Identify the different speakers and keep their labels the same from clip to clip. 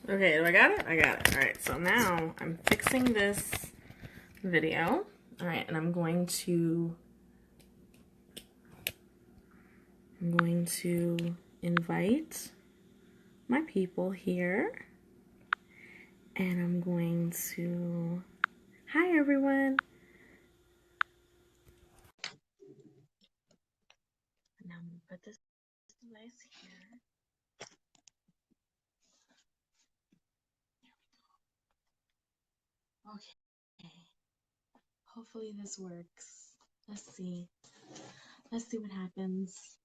Speaker 1: Okay, do I got it? I got it. All right, so now I'm fixing this video. All right, and I'm going to invite my people here. And I'm going to, hi everyone. Now I'm gonna put this device here. Okay, hopefully this works. Let's see what happens.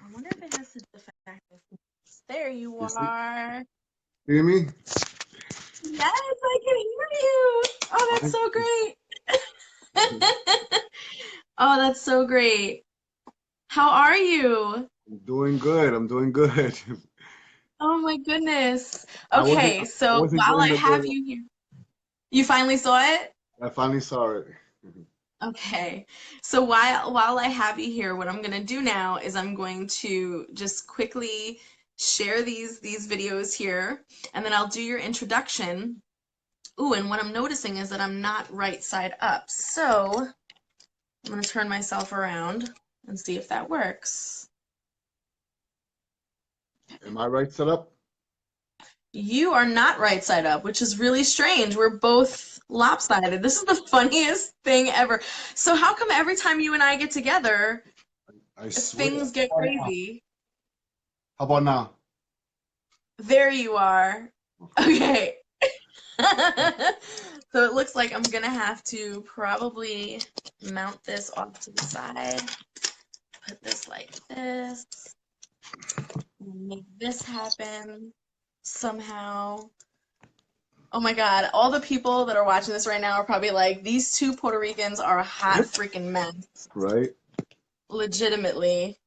Speaker 1: I wonder if it has to do with the fact that there you are.
Speaker 2: Hear me?
Speaker 1: Yes, I can hear you. Oh, that's so great. Oh, that's so great. How are you?
Speaker 2: I'm doing good. I'm doing good.
Speaker 1: Oh my goodness.
Speaker 2: I wasn't
Speaker 1: Okay,
Speaker 2: I
Speaker 1: so
Speaker 2: wasn't
Speaker 1: while
Speaker 2: getting
Speaker 1: I
Speaker 2: the
Speaker 1: have
Speaker 2: good.
Speaker 1: you here, you finally saw it?
Speaker 2: I finally saw it.
Speaker 1: Okay. So while I have you here, what I'm gonna do now is I'm going to just quickly share these videos here, and then I'll do your introduction. Ooh, and what I'm noticing is that I'm not right side up. So I'm gonna turn myself around and see if that works.
Speaker 2: Am I right set up?
Speaker 1: You are not right side up, which is really strange. We're both lopsided. This is the funniest thing ever. So how come every time you and I get together,
Speaker 2: I swear.
Speaker 1: things get crazy?
Speaker 2: How about now?
Speaker 1: There you are. Okay. So it looks like I'm gonna have to probably mount this off to the side. Put this like this. Make this happen somehow. Oh my God, all the people that are watching this right now are probably like, these two Puerto Ricans are a hot freaking mess.
Speaker 2: Right?
Speaker 1: Legitimately.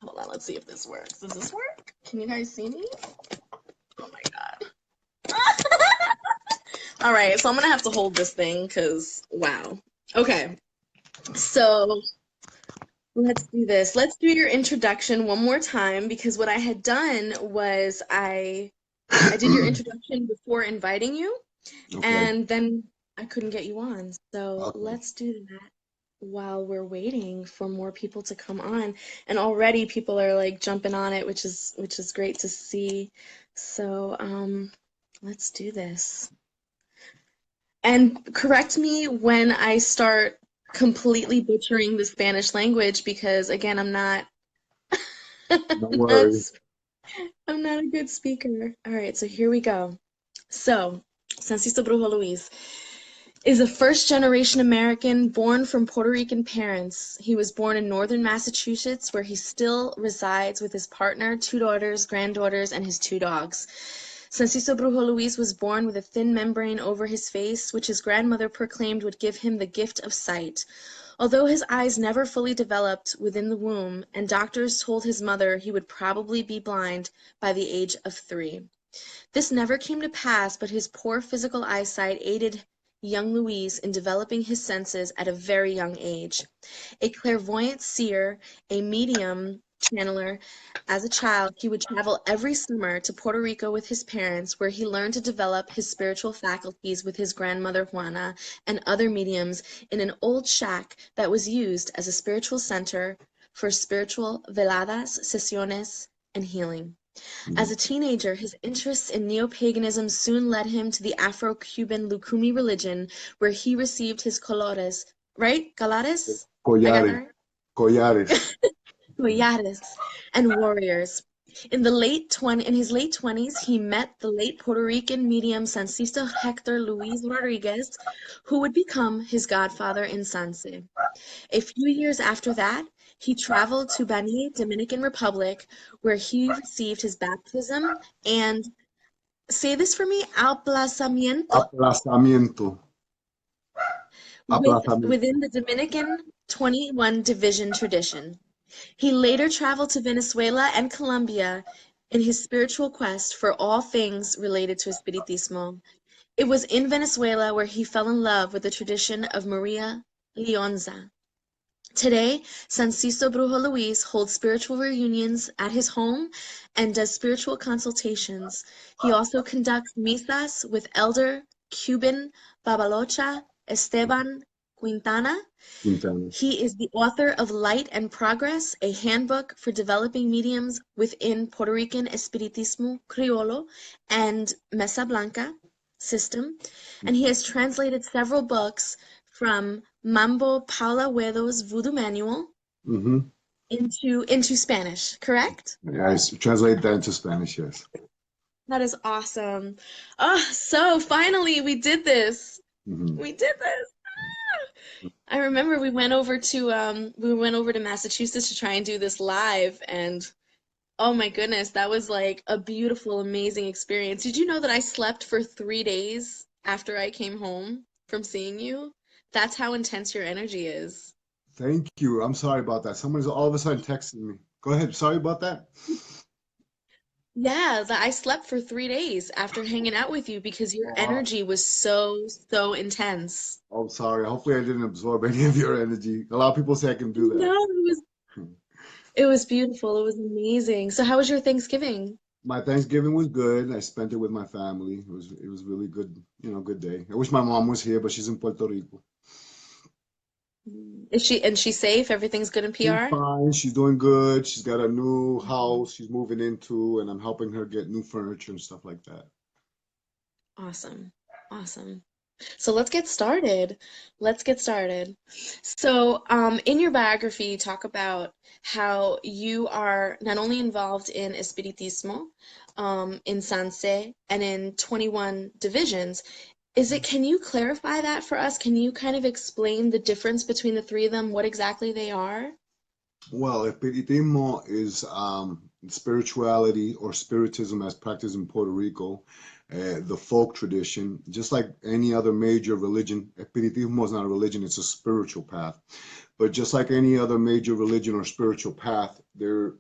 Speaker 1: Hold on, let's see if this works. Does this work? Can you guys see me? Oh my God. All right, so I'm gonna have to hold this thing because, wow. Okay, so let's do this. Let's do your introduction one more time because what I had done was I did your introduction before inviting you.
Speaker 2: Okay.
Speaker 1: And then I couldn't get you on. So
Speaker 2: Okay.
Speaker 1: let's do that while we're waiting for more people to come on. And already people are like jumping on it, which is great to see. So let's do this. And correct me when I start completely butchering the Spanish language because again,
Speaker 2: No
Speaker 1: not
Speaker 2: worries.
Speaker 1: I'm not a good speaker. All right, so here we go. So, Sancista Brujo Luis is a first-generation American born from Puerto Rican parents. He was born in northern Massachusetts, where he still resides with his partner, two daughters, granddaughters, and his two dogs. Sancista Brujo Luis was born with a thin membrane over his face, which his grandmother proclaimed would give him the gift of sight. Although his eyes never fully developed within the womb, and doctors told his mother he would probably be blind by the age of 3. This never came to pass, but his poor physical eyesight aided young Louise in developing his senses at a very young age. A clairvoyant seer, a medium channeler, as a child, he would travel every summer to Puerto Rico with his parents, where he learned to develop his spiritual faculties with his grandmother Juana and other mediums in an old shack that was used as a spiritual center for spiritual veladas, sesiones, and healing. As a teenager, his interests in neo-paganism soon led him to the Afro-Cuban Lucumi religion, where he received his colores, right? Colares? I got that
Speaker 2: Collares.
Speaker 1: right?
Speaker 2: Collares.
Speaker 1: Collares and warriors. In his late 20s, he met the late Puerto Rican medium Sancista Hector Luis Rodriguez, who would become his godfather in Sanse. A few years after that, he traveled to Bani, Dominican Republic, where he received his baptism and, say this for me, aplazamiento
Speaker 2: Aplazamiento. Aplazamiento.
Speaker 1: within the Dominican 21 Division tradition. He later traveled to Venezuela and Colombia in his spiritual quest for all things related to Espiritismo. It was in Venezuela where he fell in love with the tradition of Maria Leonza. Today, Sancista Brujo Luis holds spiritual reunions at his home and does spiritual consultations. He also conducts misas with Elder Cuban Babalocha Esteban Quintana.
Speaker 2: Quintana.
Speaker 1: He is the author of Light and Progress, a handbook for developing mediums within Puerto Rican Espiritismo Criollo and Mesa Blanca system. And he has translated several books from Mambo Paula Wedo's Voodoo Manual
Speaker 2: Mm-hmm.
Speaker 1: into Spanish, correct?
Speaker 2: Yeah, I translate that into Spanish, yes.
Speaker 1: That is awesome. Oh, so finally we did this.
Speaker 2: Mm-hmm.
Speaker 1: We did this. I remember we went over to Massachusetts to try and do this live, and oh my goodness, that was like a beautiful, amazing experience. Did you know that I slept for 3 days after I came home from seeing you? That's how intense your energy is.
Speaker 2: Thank you. I'm sorry about that. Someone's all of a sudden texting me. Go ahead. Sorry about that.
Speaker 1: Yeah, that I slept for 3 days after hanging out with you because your
Speaker 2: Oh,
Speaker 1: energy was so, so intense.
Speaker 2: I'm sorry. Hopefully I didn't absorb any of your energy. A lot of people say I can do that.
Speaker 1: No, it was beautiful. It was amazing. So how was your Thanksgiving?
Speaker 2: My Thanksgiving was good. I spent it with my family. It was really good, good day. I wish my mom was here, but she's in Puerto Rico.
Speaker 1: Is she safe? Everything's good in
Speaker 2: She's
Speaker 1: PR?
Speaker 2: fine. She's doing good. She's got a new house she's moving into, and I'm helping her get new furniture and stuff like that.
Speaker 1: Awesome. Awesome. So let's get started. Let's get started. So, in your biography, you talk about how you are not only involved in Espiritismo, in Sanse, and in 21 divisions. Can you clarify that for us? Can you kind of explain the difference between the three of them, what exactly they are?
Speaker 2: Well, Espiritismo is spirituality or spiritism as practiced in Puerto Rico, the folk tradition. Just like any other major religion, Espiritismo is not a religion, it's a spiritual path. But just like any other major religion or spiritual path, there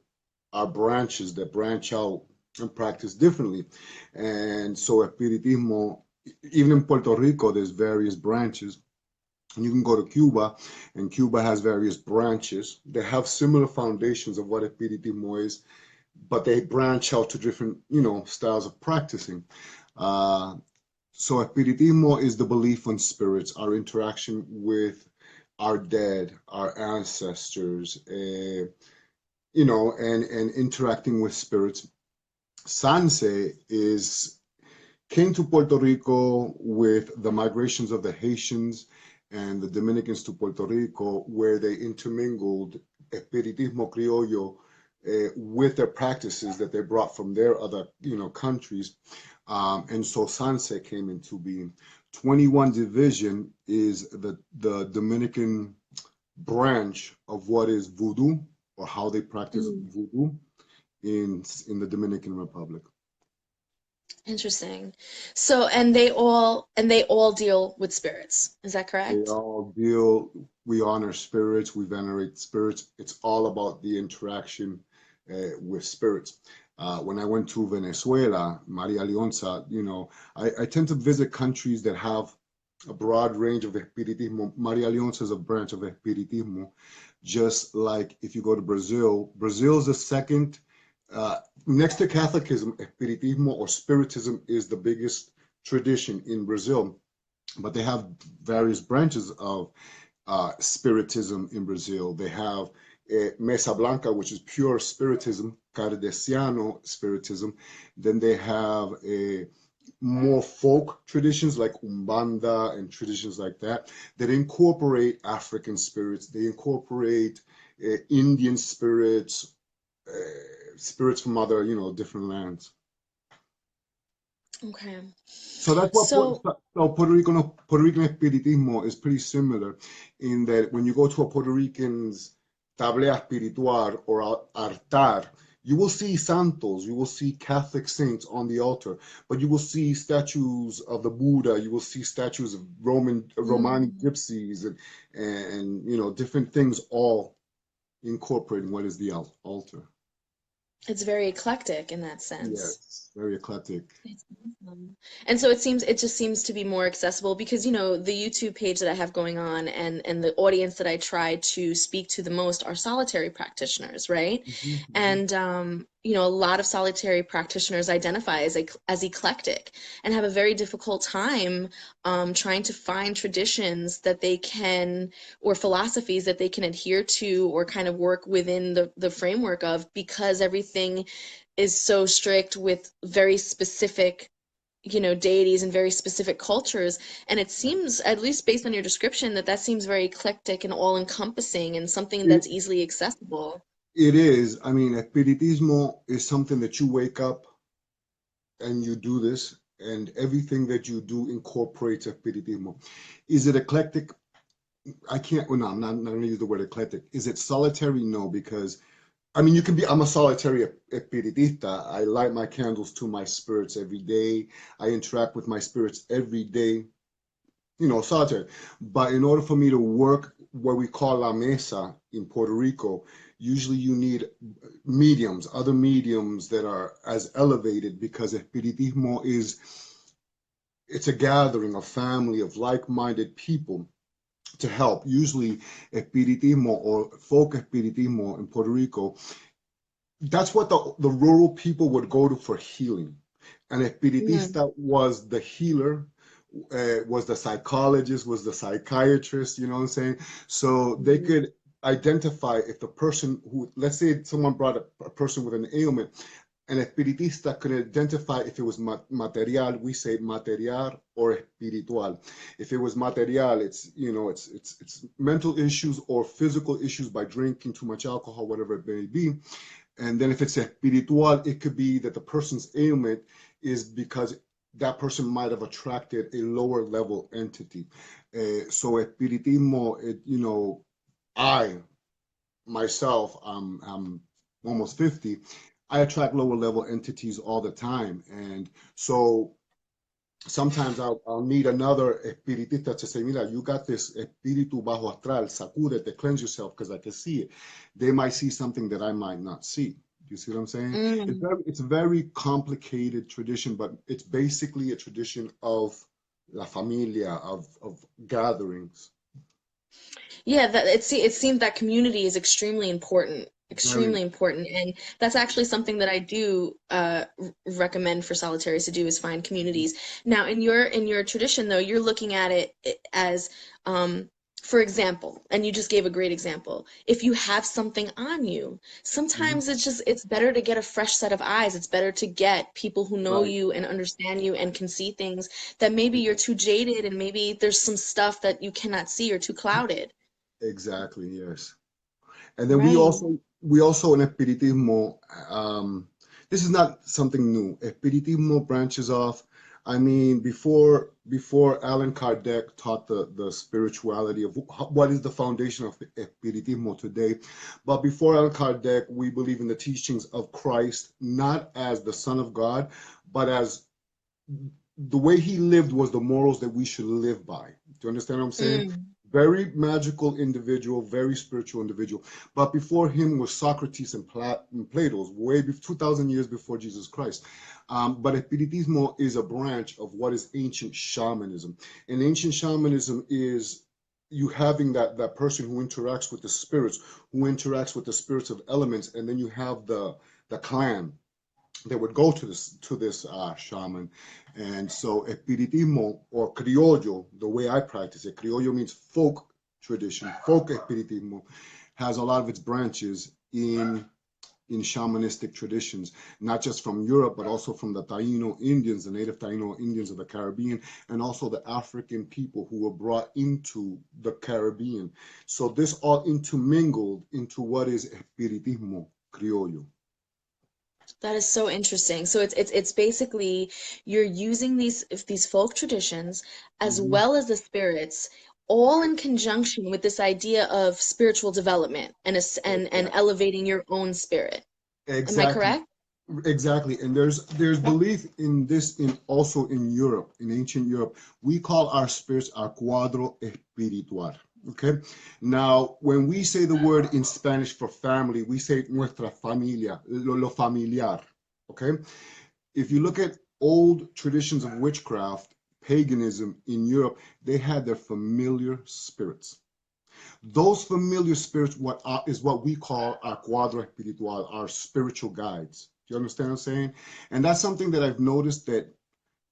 Speaker 2: are branches that branch out and practice differently. And so Espiritismo, even in Puerto Rico, there's various branches. You can go to Cuba, and Cuba has various branches. They have similar foundations of what Espiritismo is, but they branch out to different, styles of practicing. Uh, so Espiritismo is the belief on spirits, our interaction with our dead, our ancestors, and interacting with spirits. Sanse came to Puerto Rico with the migrations of the Haitians and the Dominicans to Puerto Rico, where they intermingled Espiritismo Criollo with their practices that they brought from their other, countries. And so Sanse came into being. 21 Division is the Dominican branch of what is voodoo, or how they practice
Speaker 1: Mm,
Speaker 2: voodoo in the Dominican Republic.
Speaker 1: interesting. So, and they all deal with spirits. Is that
Speaker 2: They
Speaker 1: correct?
Speaker 2: all deal, we honor spirits, we venerate spirits. It's all about the interaction with spirits. When I went to Venezuela, Maria Leonza, I tend to visit countries that have a broad range of Espiritismo. Maria Leonza is a branch of Espiritismo. Just like if you go to Brazil, Brazil is the second, next to Catholicism, Espiritismo or Spiritism is the biggest tradition in Brazil, but they have various branches of spiritism in Brazil. They have Mesa Blanca, which is pure spiritism, Kardeciano spiritism. Then they have more folk traditions like Umbanda and traditions like that incorporate African spirits. They incorporate Indian spirits, spirits from other, different lands.
Speaker 1: Okay.
Speaker 2: So that's what
Speaker 1: So,
Speaker 2: Puerto Rican Espiritismo is pretty similar in that when you go to a Puerto Rican's tablea espiritual or altar, you will see santos, you will see Catholic saints on the altar, but you will see statues of the Buddha, you will see statues of Romani
Speaker 1: mm,
Speaker 2: gypsies and different things all incorporating what is the altar.
Speaker 1: It's very eclectic in that sense.
Speaker 2: Yes, very eclectic.
Speaker 1: It's awesome. And so it just seems to be more accessible because, the YouTube page that I have going on and the audience that I try to speak to the most are solitary practitioners, right?
Speaker 2: Mhm, mhm.
Speaker 1: And a lot of solitary practitioners identify as eclectic and have a very difficult time trying to find traditions that they can or philosophies that they can adhere to or kind of work within the framework of because everything is so strict with very specific, deities and very specific cultures. And it seems, at least based on your description, that seems very eclectic and all-encompassing and something
Speaker 2: It,
Speaker 1: that's easily accessible.
Speaker 2: it is. I mean, espiritismo is something that you wake up and you do this, and everything that you do incorporates espiritismo. Is it eclectic? I can't, well, no, I'm not going to use the word eclectic. Is it solitary? No, because I mean, you can be, I'm a solitary espiritista. I light my candles to my spirits every day. I interact with my spirits every day, solitary. But in order for me to work what we call la mesa in Puerto Rico, usually you need mediums, other mediums that are as elevated because espiritismo it's a gathering, a family of like-minded people to help. Usually espiritismo or folk espiritismo in Puerto Rico, that's what the rural people would go to for healing. And
Speaker 1: Mm,
Speaker 2: espiritista was the healer, was the psychologist, was the psychiatrist, you know what I'm saying? So they
Speaker 1: mm,
Speaker 2: could identify if the person who, let's say someone brought a person with an ailment, an espiritista could identify if it was material, we say material or espiritual. If it was material, it's mental issues or physical issues by drinking too much alcohol, whatever it may be. And then if it's espiritual, it could be that the person's ailment is because that person might have attracted a lower level entity. So espiritismo, I myself, I'm almost 50. I attract lower level entities all the time. And so sometimes I'll need another espiritista to say, mira, you got this espíritu bajo astral, sacúdete, cleanse yourself, because I can see it. They might see something that I might not see. Do you see what I'm saying?
Speaker 1: mm.
Speaker 2: It's a very complicated tradition, but it's basically a tradition of la familia, of gatherings.
Speaker 1: Yeah, it seems that community is
Speaker 2: Very,
Speaker 1: extremely important, and that's actually something that I do recommend for solitaries to do is find communities. Now, in your tradition, though, you're looking at it as, for example, and you just gave a great example. If you have something on you,
Speaker 2: mhm,
Speaker 1: sometimes it's better to get a fresh set of eyes. It's better to get people who know
Speaker 2: right,
Speaker 1: you and understand you and can see things that maybe you're too jaded and maybe there's some stuff that you cannot see or too clouded.
Speaker 2: exactly, yes. And then we
Speaker 1: Right.
Speaker 2: also we also in Espiritismo, this is not something new. Espiritismo branches off. I mean, before Allan Kardec taught the spirituality of what is the foundation of Espiritismo today, but before Allan Kardec, we believe in the teachings of Christ, not as the Son of God, but as the way he lived was the morals that we should live by. Do you understand what I'm saying?
Speaker 1: Mm.
Speaker 2: Very magical individual, very spiritual individual. But before him was Socrates and Plato's, way before 2,000 years before Jesus Christ. But Espiritismo is a branch of what is ancient shamanism. And ancient shamanism is you having that person who interacts with the spirits, who interacts with the spirits of elements, and then you have the clan that would go to this shaman. And so espiritismo or criollo, the way I practice it, criollo means folk tradition, folk espiritismo, has a lot of its branches in shamanistic traditions, not just from Europe, but also from the Taino Indians, the native Taino Indians of the Caribbean, and also the African people who were brought into the Caribbean. So this all intermingled into what is espiritismo criollo.
Speaker 1: That is so interesting. So it's basically you're using these folk traditions as
Speaker 2: Mhm.
Speaker 1: well as the spirits all in conjunction with this idea of spiritual development and elevating your own spirit. Am I
Speaker 2: Exactly.
Speaker 1: correct?
Speaker 2: Exactly. And there's belief in this in also in Europe, in ancient Europe. We call our spirits our cuadro espiritual. Okay. Now, when we say the word in Spanish for family, we say nuestra familia, lo familiar. Okay. If you look at old traditions of witchcraft, paganism in Europe, they had their familiar spirits. Those familiar spirits is what we call our cuadro espiritual, our spiritual guides. Do you understand what I'm saying? And that's something that I've noticed that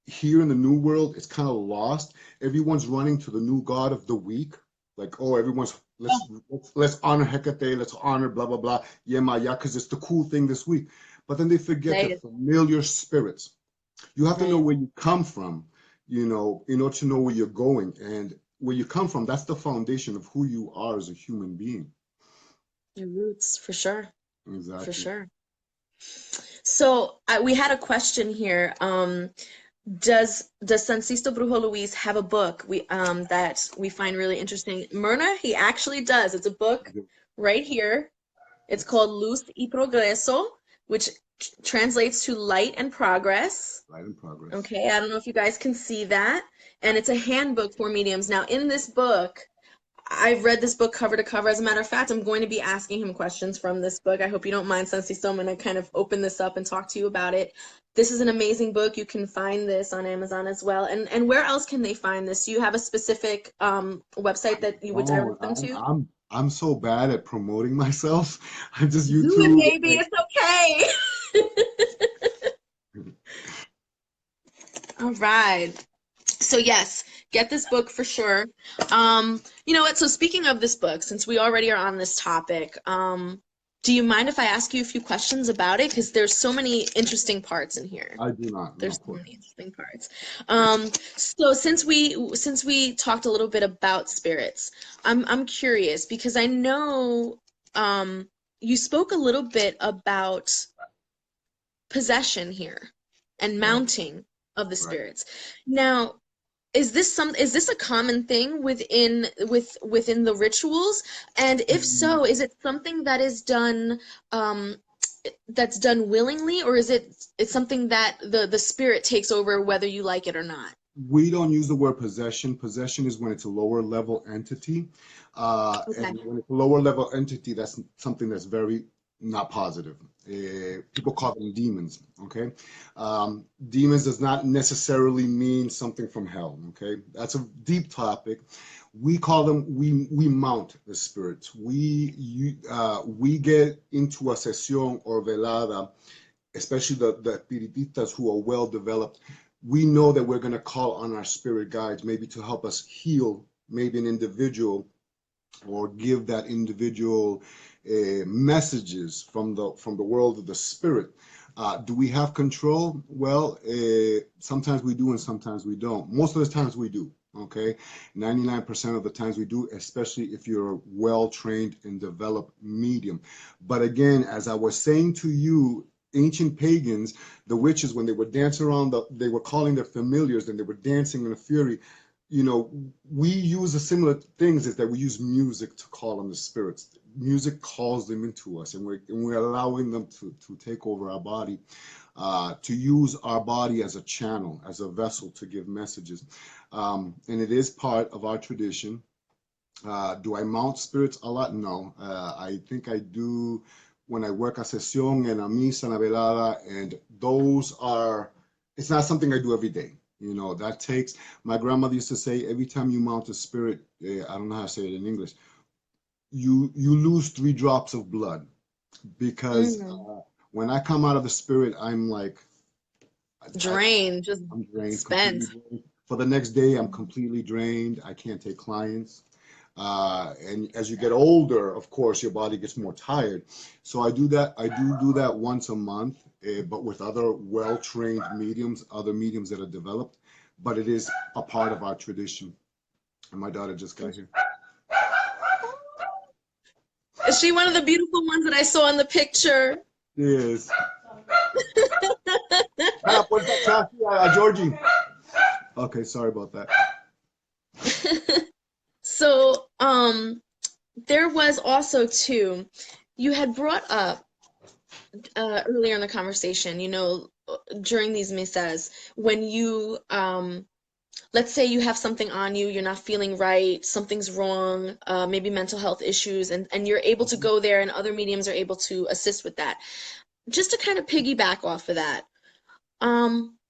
Speaker 2: here in the new world, it's kind of lost. Everyone's running to the new god of the week. Like, oh, everyone's let's honor Hecate, let's honor blah blah blah, Yemaya, because it's the cool thing this week. But then they forget their
Speaker 1: Right.
Speaker 2: familiar spirits. You have to know
Speaker 1: Right.
Speaker 2: where you come from, in order to know where you're going. And where you come from, that's the foundation of who you are as a human being.
Speaker 1: Your roots, for sure. For
Speaker 2: Exactly.
Speaker 1: sure. So we had a question here. Does Sancista Brujo Luis have a book that we find really interesting? Myrna, he actually does. It's a book right here. It's called Luz Y Progresso, which translates to light and progress.
Speaker 2: Right in progress.
Speaker 1: Okay, I don't know if you guys can see that. And it's a handbook for mediums. Now, in this book, I've read this book cover to cover. As a matter of fact, I'm going to be asking him questions from this book. I hope you don't mind, Sensi. I'm going to kind of open this up and talk to you about it. This is an amazing book. You can find this on Amazon as well. And where else can they find this? Do you have a specific website that you would
Speaker 2: Oh,
Speaker 1: direct them to?
Speaker 2: I'm so bad at promoting myself. I just
Speaker 1: Do it,
Speaker 2: YouTube.
Speaker 1: baby. It's okay. All right. So yes, get this book for sure. You know what? So speaking of this book, since we already are on this topic, do you mind if I ask you a few questions about it? Because there's so many interesting parts in here.
Speaker 2: I do not, no,
Speaker 1: There's
Speaker 2: of
Speaker 1: so
Speaker 2: course.
Speaker 1: many interesting parts. So since we talked a little bit about spirits, I'm curious because I know you spoke a little bit about possession here and
Speaker 2: Right,
Speaker 1: mounting of the
Speaker 2: right.
Speaker 1: spirits. Now, is this a common thing within the rituals? And if
Speaker 2: Mm,
Speaker 1: so, is it something that is done um that's done willingly, or is it's something that the spirit takes over whether you like it or not?
Speaker 2: We don't use the word possession. Possession is when it's a lower level entity.
Speaker 1: Okay.
Speaker 2: And when it's a lower level entity, that's something that's very not positive. People call them demons, okay? Demons does not necessarily mean something from hell, okay? That's a deep topic. We call them, we mount the spirits. We get into a sesión or velada, especially the espiritistas who are well developed. We know that we're going to call on our spirit guides, maybe to help us heal maybe an individual, or give that individual messages from the world of the spirit. Do we have control? Well, sometimes we do and sometimes we don't. Most of the times we do. Okay, 99% of the times we do, especially if you're a well-trained and developed medium. But again, as I was saying to you, ancient pagans, the witches, when they would dance around, they were calling their familiars, and they were dancing in a fury. We use the similar things, is that we use music to call on the spirits. Music calls them into us, and we're allowing them to take over our body, to use our body as a channel, as a vessel to give messages. And it is part of our tradition. Do I mount spirits a lot? No. I think I do when I work a sesión and a misa and a velada, and it's not something I do every day. That takes, my grandmother used to say, every time you mount a spirit, I don't know how to say it in English, you lose 3 drops of blood, because
Speaker 1: Mm.
Speaker 2: when I come out of the spirit, I'm like, I,
Speaker 1: Drained, just
Speaker 2: I'm drained,
Speaker 1: spent.
Speaker 2: completely drained. For the next day, I'm completely drained. I can't take clients. And as you get older, of course, your body gets more tired. So I do that. I do that once a month, but with other well-trained mediums, other mediums that are developed. But it is a part of our tradition. And my daughter just got here.
Speaker 1: Is she one of the beautiful ones that I saw in the picture?
Speaker 2: Yes. Ah, puerta chafi a Georgie. Okay, sorry about that.
Speaker 1: So, there was also too, you had brought up earlier in the conversation, during these misas, when you let's say you have something on you, you're not feeling right, something's wrong, maybe mental health issues, and you're able to
Speaker 2: Mhm.
Speaker 1: go there and other mediums are able to assist with that. Just to kind of piggyback off of that,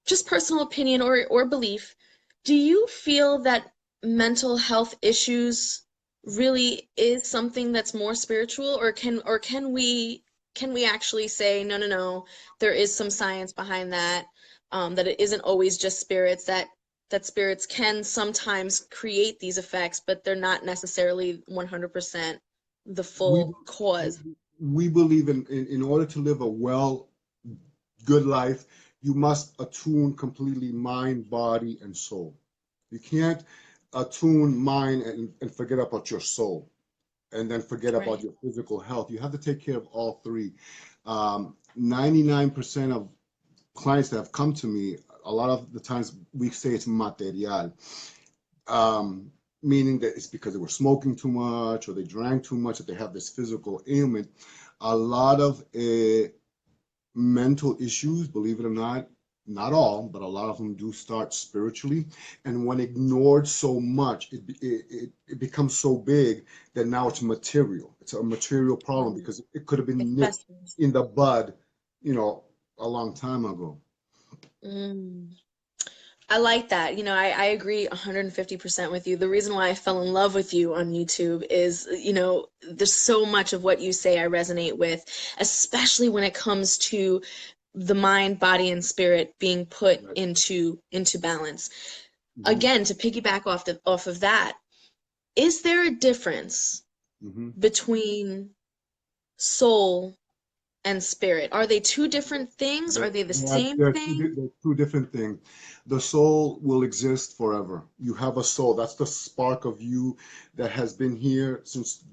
Speaker 1: just personal opinion or belief, do you feel that mental health issues really is something that's more spiritual, or can we actually say no, no, no, there is some science behind that, that it isn't always just spirits, that spirits can sometimes create these effects, but they're not necessarily 100% the
Speaker 2: We
Speaker 1: full cause.
Speaker 2: we believe in order to live a good life, you must attune completely mind, body, and soul. You can't attune mind and forget about your soul, and then forget about
Speaker 1: Right.
Speaker 2: your physical health. You have to take care of all three. 99% of clients that have come to me, a lot of the times we say it's material, meaning that it's because they were smoking too much or they drank too much that they have this physical ailment. A lot of mental issues, believe it or not all, but a lot of them do start spiritually. And when ignored so much, it becomes so big that now it's material. It's a material problem
Speaker 1: Mm.
Speaker 2: because it could have
Speaker 1: It
Speaker 2: been nipped
Speaker 1: festers.
Speaker 2: in the bud, you know, a long time ago.
Speaker 1: Mm. I like that. I agree 150% with you. The reason why I fell in love with you on YouTube is, there's so much of what you say I resonate with, especially when it comes to the mind, body, and spirit being put
Speaker 2: Right.
Speaker 1: into balance.
Speaker 2: Hmm.
Speaker 1: Again, to piggyback off of that, is there a difference
Speaker 2: Hmm.
Speaker 1: between soul and spirit? Are they two different things? Are they the same thing?
Speaker 2: They're two different things. The soul will exist forever. You have a soul. That's the spark of you that has been here since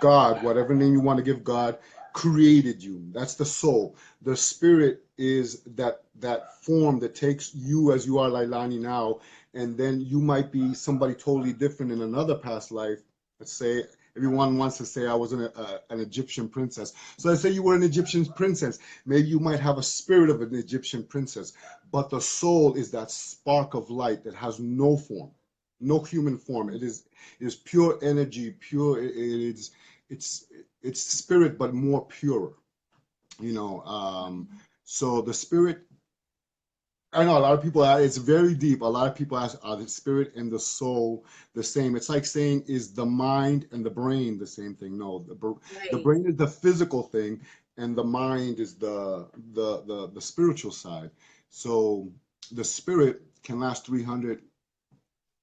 Speaker 2: God, whatever name you want to give God, created you. That's the soul. The spirit is that form that takes you as you are, Lailani, now, and then you might be somebody totally different in another past life. Let's say everyone wants to say I was an Egyptian princess. So let's say you were an Egyptian princess. Maybe you might have a spirit of an Egyptian princess, but the soul is that spark of light that has no form, no human form. It is pure energy, pure. It's it's spirit, but more pure. You know, so the spirit. I know a lot of people. It's very deep. A lot of people ask, are the spirit and the soul the same? It's like saying, is the mind and the brain the same thing? No, the
Speaker 1: Right.
Speaker 2: brain is the physical thing, and the mind is the spiritual side. So the spirit can last 300,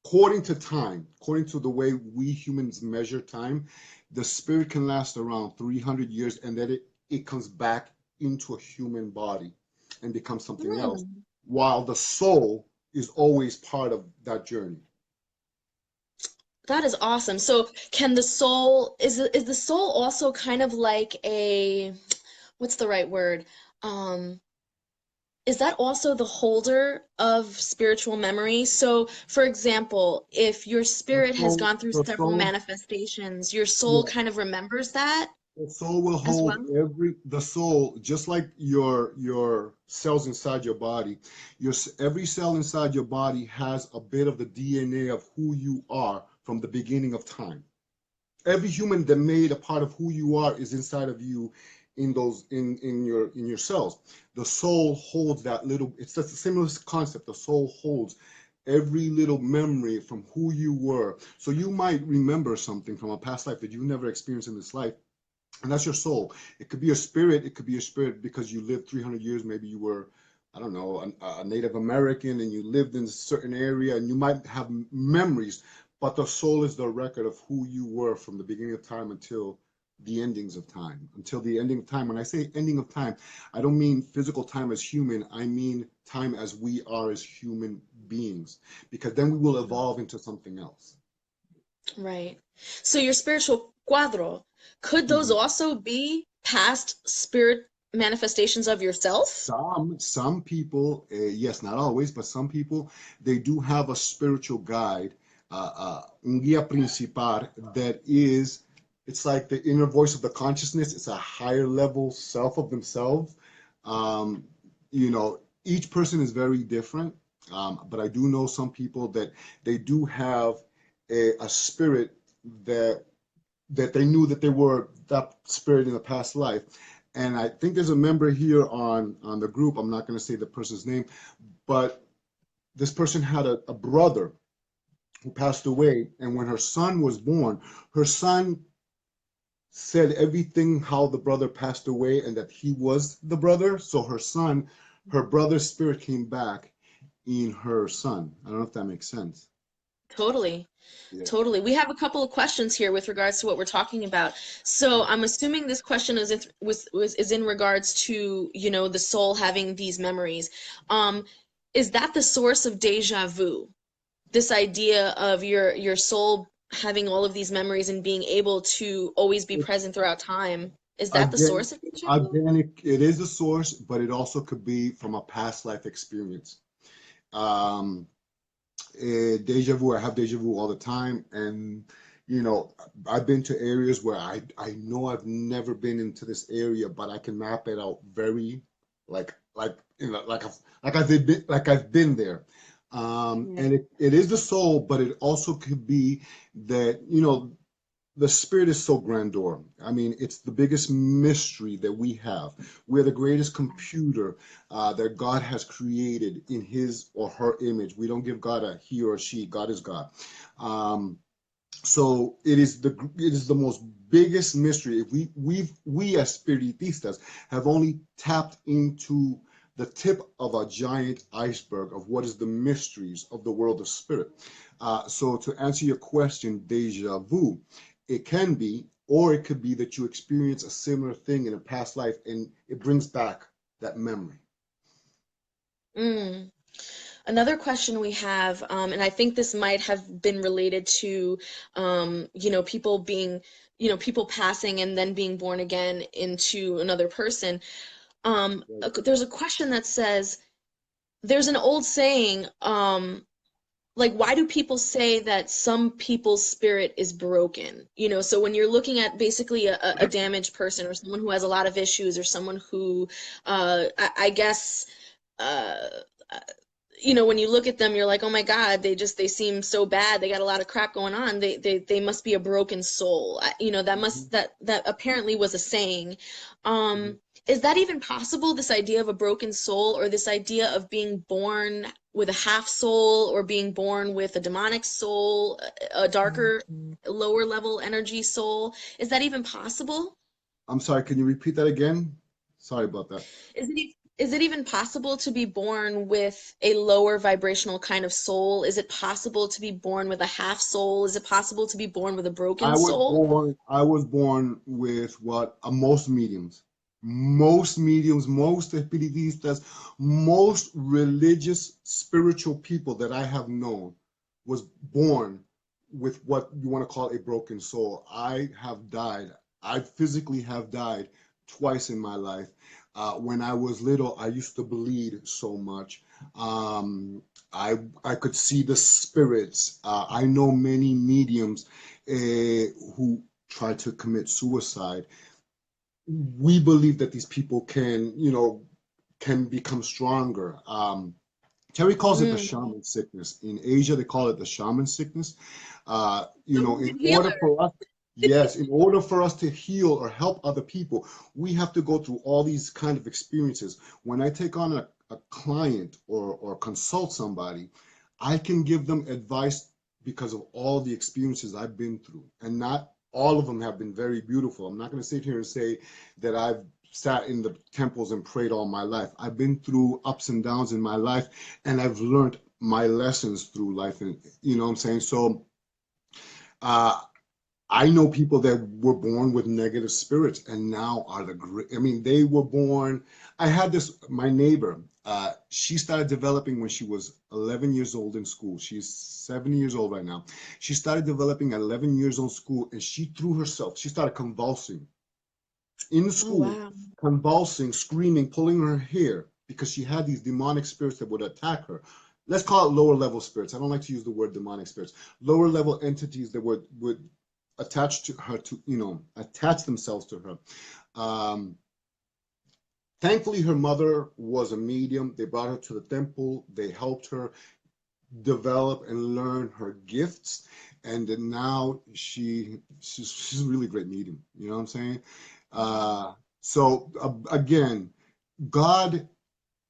Speaker 2: according to time, according to the way we humans measure time, the spirit can last around 300 years, and then it comes back into a human body and becomes something else,
Speaker 1: Hmm.
Speaker 2: while the soul is always part of that journey.
Speaker 1: That is awesome. So can the soul is the soul also kind of like a, what's the right word? Um, is that also the holder of spiritual memory? So, for example, if your
Speaker 2: The
Speaker 1: spirit has
Speaker 2: soul,
Speaker 1: gone through
Speaker 2: the
Speaker 1: several
Speaker 2: soul,
Speaker 1: manifestations, your soul
Speaker 2: yeah,
Speaker 1: kind of remembers that
Speaker 2: the soul will
Speaker 1: as
Speaker 2: hold
Speaker 1: well?
Speaker 2: the soul, just like your cells inside your body. Every cell inside your body has a bit of the DNA of who you are from the beginning of time. Every human that made a part of who you are is inside of you, in your cells. The soul holds that little. It's just a similar concept. The soul holds every little memory from who you were. So you might remember something from a past life that you never experienced in this life, and that's your soul. It could be a spirit. It could be a spirit because you lived 300 years. Maybe you were, I don't know, a Native American, and you lived in a certain area, and you might have memories, but the soul is the record of who you were from the beginning of time until the endings of time, until the ending of time. When I say ending of time, I don't mean physical time as human. I mean time as we are as human beings, because then we will evolve into something else.
Speaker 1: Right. So your spiritual cuadro, could those
Speaker 2: Mhm.
Speaker 1: also be past spirit manifestations of yourself?
Speaker 2: Some people, yes, not always, but some people, they do have a spiritual guide, un guía principal that is, it's like the inner voice of the consciousness. It's a higher level self of themselves. Um, each person is very different. But I do know some people that they do have a spirit that they knew that they were that spirit in a past life. And I think there's a member here on the group. I'm not going to say the person's name, but this person had a brother who passed away. And when her son was born, her son said everything how the brother passed away and that he was the brother. So her brother's spirit came back in her son. I don't know if that makes sense.
Speaker 1: Totally.
Speaker 2: Yeah.
Speaker 1: Totally. We have a couple of questions here with regards to what we're talking about. So I'm assuming this question is in regards to, you know, the soul having these memories. Um, is that the source of deja vu? This idea of your soul having all of these memories and being able to always be present throughout time. Is that the
Speaker 2: Again,
Speaker 1: source of deja vu?
Speaker 2: again, it is a source, but it also could be from a past life experience. Um, Deja vu, I have deja vu all the time, and I've been to areas where I know I've never been into this area, but I can map it out very like I've been there. And it is the soul, but it also could be that the spirit is so grandeur. I mean, it's the biggest mystery that we have. We're the greatest computer that God has created in his or her image. We don't give God a he or she. God is God. Um, so it is the most biggest mystery. If we as spiritistas have only tapped into the tip of a giant iceberg of what is the mysteries of the world of spirit. So to answer your question, deja vu, it can be, or it could be that you experience a similar thing in a past life and it brings back that memory.
Speaker 1: Mm. Another question we have, and I think this might have been related to, you know, people being, you know, people passing and then being born again into another person. There's a question that says, there's an old saying, like, why do people say that some people's spirit is broken? You know, so when you're looking at basically a damaged person or someone who has a lot of issues or someone who, I guess, uh, you know, when you look at them, you're like, oh my God, they seem so bad. They got a lot of crap going on. They must be a broken soul. You know,
Speaker 2: Mhm,
Speaker 1: that apparently was a saying.
Speaker 2: mhm.
Speaker 1: Is that even possible, this idea of a broken soul, or this idea of being born with a half soul, or being born with a demonic soul, a darker, lower level energy soul? Is that even possible?
Speaker 2: I'm sorry, can you repeat that again? Sorry about that.
Speaker 1: Is it even possible to be born with a lower vibrational kind of soul? Is it possible to be born with a half soul? Is it possible to be born with a broken soul?
Speaker 2: I was born with what most mediums, most espiritistas, most religious spiritual people that I have known was born with what you want to call a broken soul. I have died. I physically have died twice in my life. When I was little, I used to bleed so much. Um, I could see the spirits. I know many mediums who try to commit suicide. We believe that these people can become stronger. Terry calls it the
Speaker 1: Mm.
Speaker 2: shaman sickness. In Asia, they call it the shaman sickness.
Speaker 1: The
Speaker 2: In
Speaker 1: wounded
Speaker 2: order
Speaker 1: healer.
Speaker 2: for us, yes, in order for us to heal or help other people, we have to go through all these kind of experiences. When I take on a client or consult somebody, I can give them advice because of all the experiences I've been through. And not all of them have been very beautiful. I'm not going to sit here and say that I've sat in the temples and prayed all my life. I've been through ups and downs in my life, and I've learned my lessons through life. And you know what I'm saying? So uh, I know people that were born with negative spirits and now are the great. I mean, they were born. I had my neighbor, she started developing when she was 11 years old in school. She's 70 years old right now. She started developing at 11 years old in school and she threw herself. She started convulsing in
Speaker 1: Oh,
Speaker 2: school,
Speaker 1: wow.
Speaker 2: convulsing, screaming, pulling her hair because she had these demonic spirits that would attack her. Let's call it lower level spirits. I don't like to use the word demonic spirits. Lower level entities that would attach to her, to attach themselves to her. Um, Thankfully, her mother was a medium. They brought her to the temple. They helped her develop and learn her gifts. And then now she's a really great medium. You know what I'm saying? Again, God,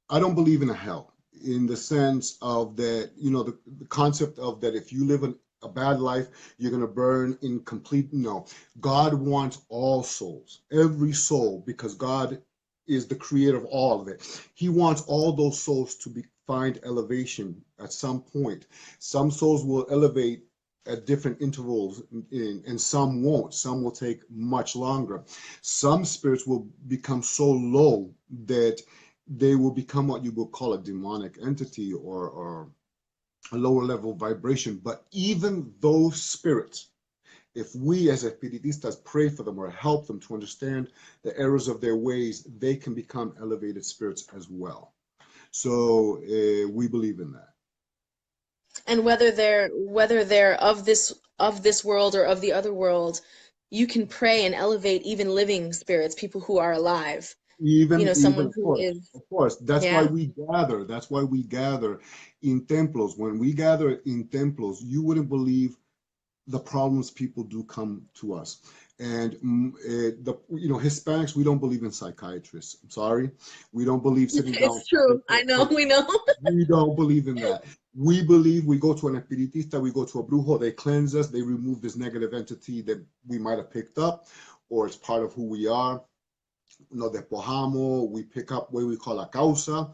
Speaker 2: I don't believe in a hell in the sense of that, the concept of that if you live a bad life, you're going to burn in complete. No, God wants all souls, every soul, because God is the creator of all of it. He wants all those souls to find elevation at some point. Some souls will elevate at different intervals, and some won't. Some will take much longer. Some spirits will become so low that they will become what you would call a demonic entity, or a lower level vibration. But even those spirits, if we as espiritistas pray for them or help them to understand the errors of their ways, they can become elevated spirits as well. So we believe in that.
Speaker 1: And whether they're of this world or of the other world, you can pray and elevate even living spirits, people who are alive.
Speaker 2: Even
Speaker 1: Someone who is,
Speaker 2: of course, that's why
Speaker 1: yeah.
Speaker 2: we gather. That's why we gather in templos. When we gather in templos, you wouldn't believe the problems people do come to us. And Hispanics, we don't believe in psychiatrists. I'm sorry, we don't believe sitting down.
Speaker 1: It's true. I know, we know.
Speaker 2: We don't believe in that. We believe we go to an espiritista, we go to a brujo, they cleanse us, they remove this negative entity that we might have picked up, or it's part of who we are. Nos despojamos, we pick up what we call a causa,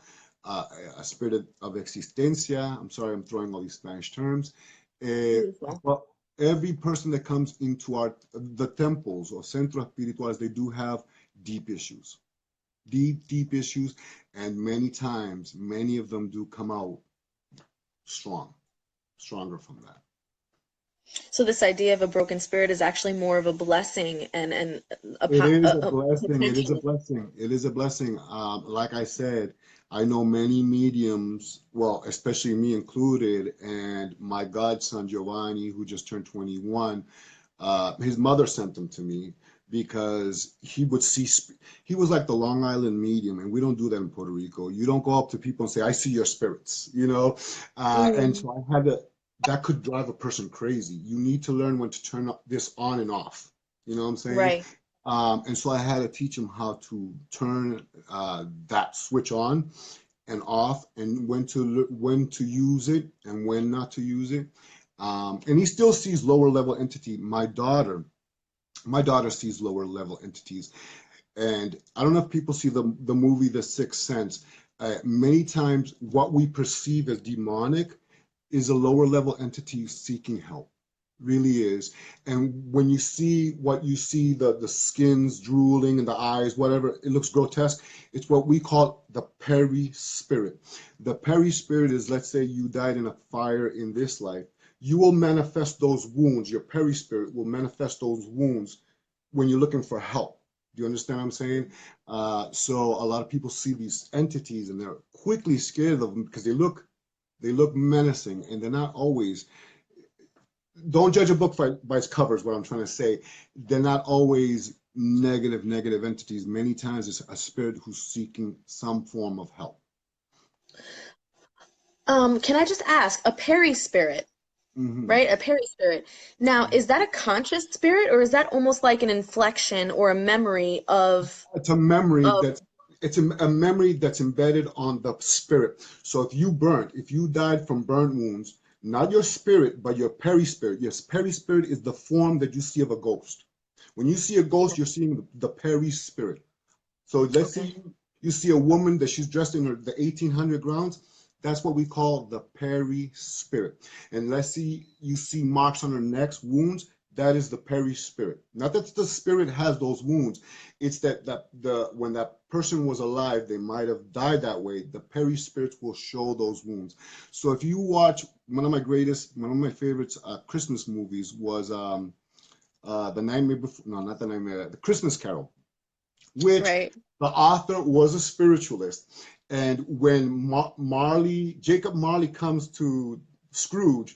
Speaker 2: a spirit of existencia. I'm sorry, I'm throwing all these Spanish terms.
Speaker 1: Beautiful.
Speaker 2: But every person that comes into the temples or centros espirituales, they do have deep issues, deep issues, and many times, many of them do come out stronger from that.
Speaker 1: So this idea of a broken spirit is actually more of a blessing and
Speaker 2: It is a
Speaker 1: a
Speaker 2: blessing. It is a
Speaker 1: potential.
Speaker 2: blessing. It is a blessing. Like I said, I know many mediums, well, especially me included, and my godson Giovanni, who just turned 21. His mother sent him to me because he would see. He was like the Long Island medium, and we don't do that in Puerto Rico. You don't go up to people and say, "I see your spirits," you know. And
Speaker 1: Mm,
Speaker 2: so I had to. That could drive a person crazy. You need to learn when to turn this on and off. You know what I'm saying?
Speaker 1: right.
Speaker 2: And so I had to teach him how to turn that switch on and off, and when to use it and when not to use it. And he still sees lower level entity. My daughter sees lower level entities, and I don't know if people see the movie The Sixth Sense. Many times, what we perceive as demonic is a lower level entity seeking help, really is. And when you see what you see, the skins drooling and the eyes, whatever, it looks grotesque. It's what we call the peri spirit. The peri spirit is, let's say you died in a fire in this life, you will manifest those wounds. Your peri spirit will manifest those wounds when you're looking for help. Do you understand what I'm saying? So a lot of people see these entities and they're quickly scared of them because they look menacing, and they're not always. Don't judge a book by its cover is what I'm trying to say. They're not always negative entities. Many times it's a spirit who's seeking some form of help.
Speaker 1: Can I just ask, a peri spirit,
Speaker 2: Hmm.
Speaker 1: right? A peri spirit. Now, is that a conscious spirit or is that almost like an inflection or a memory
Speaker 2: It's a memory
Speaker 1: of
Speaker 2: that's it's a memory that's embedded on the spirit. So if you died from burn wounds, not your spirit, but your peri-spirit. Your peri-spirit is the form that you see of a ghost. When you see a ghost, you're seeing the peri-spirit. So let's say
Speaker 1: okay.
Speaker 2: you see a woman that she's dressed in the 1800 grounds. That's what we call the peri-spirit. And let's see you see marks on her neck, wounds. That is the peri-spirit. Not that the spirit has those wounds. It's that when that person was alive, they might have died that way. The peri-spirits will show those wounds. So if you watch one of my favorites Christmas movies was the Nightmare Before, no, not the Nightmare, the Christmas Carol, which
Speaker 1: Right.
Speaker 2: the author was a spiritualist. And when Jacob Marley comes to Scrooge,